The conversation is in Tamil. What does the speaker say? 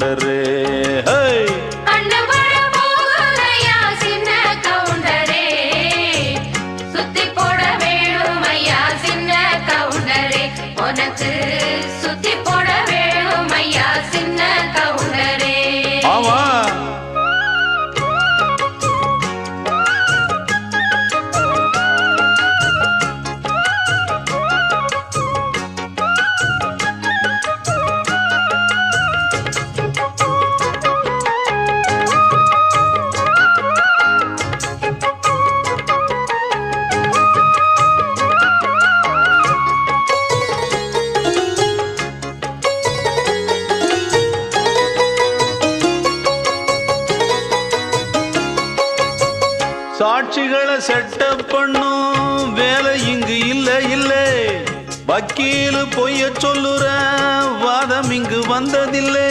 கவுண்டரே. சுத்தி போட வேணும் ஐயா சின்ன கவுண்டரே. ஆமா சாட்சிகளை செட்டப் பண்ணும் வேலை இங்கு இல்லை இல்லை. வக்கீலு பொய்ய சொல்லுற வாதம் இங்கு வந்ததில்லை.